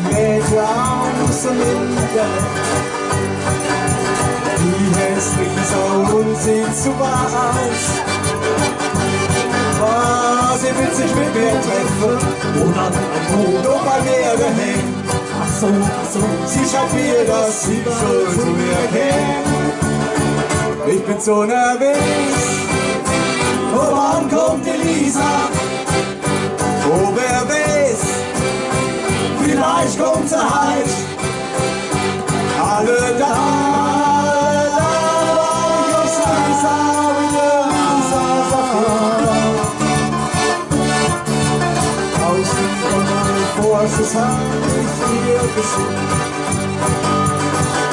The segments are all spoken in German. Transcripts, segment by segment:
Mädchen aus dem Internet. Die heißt Lisa und sieht super aus. War sie will sich mit mir treffen oder ein Foto bei mir hängen. Ach so, sie schreibt mir, dass sie schon zu mir käme. Ich bin so nervös, oh wann kommt die Lisa? Oh wer weiß, vielleicht kommt sie halt. Alle da, Lisa, Vorschuss hab ich ihr geschickt,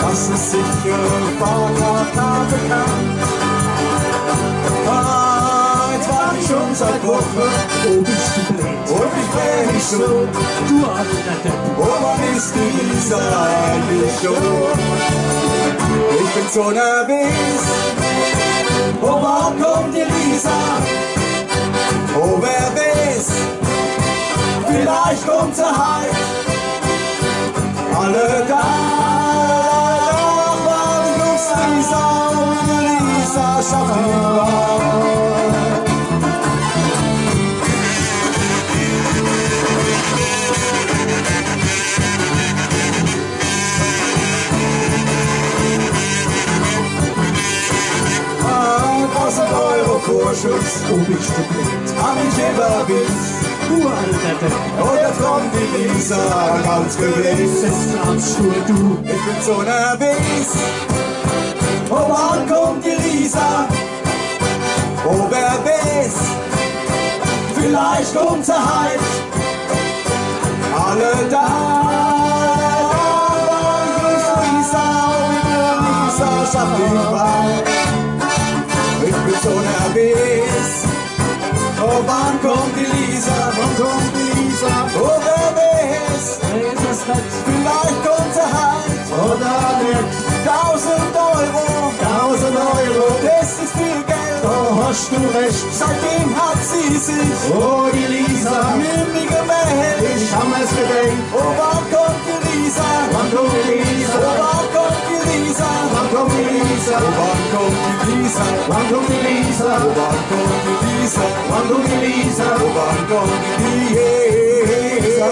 dass es sicher Fahrrad haben kann. Jetzt warte ich schon seit Wochen, Oh, bist du blöd? und ich dreh mich so. Du alter Depp. Oh, wann ist die Lisa eigentlich schon? Ich bin so nervös. Oh, wann kommt die Lisa? Oh, wer weiß, vielleicht kommt sie heim. Alle da, wann grüßt Lisa und Lisa schafft die Wahl. Vorschuss, Oh, bist du blöd? hab ich immer bis. Du alter Depp. Und jetzt kommt die Lisa ganz gewiss. Das glaubst nur du. Ich bin so nervös. Oh, wann kommt die Lisa? Oh, wer weiß, vielleicht kommt sie heim. Alle da, wann grüßt Lisa und Lisa schafft die Wahl. Ich bin so nervös. Oh, wann kommt die Lisa? Wann kommt die Lisa? Oh, wer weiß, Weiß es nicht. vielleicht kommt sie heim. Oder nicht? 1000 Euro, 1000 Euro. das ist viel Geld. Da hast du recht. Seitdem hat sie sich Oh, die Lisa. mit mir gemeldet. Ich hab es gedenkt. Oh, wann kommt die Lisa? Wann kommt die Oh, Lisa? wann kommt die Lisa? Wann kommt die Lisa? Oh, wann kommt die Lisa? Wann kommt die Lisa? Oh, wann kommt die Lisa? Wann kommt die Lisa? Oh, wann kommt die Lisa?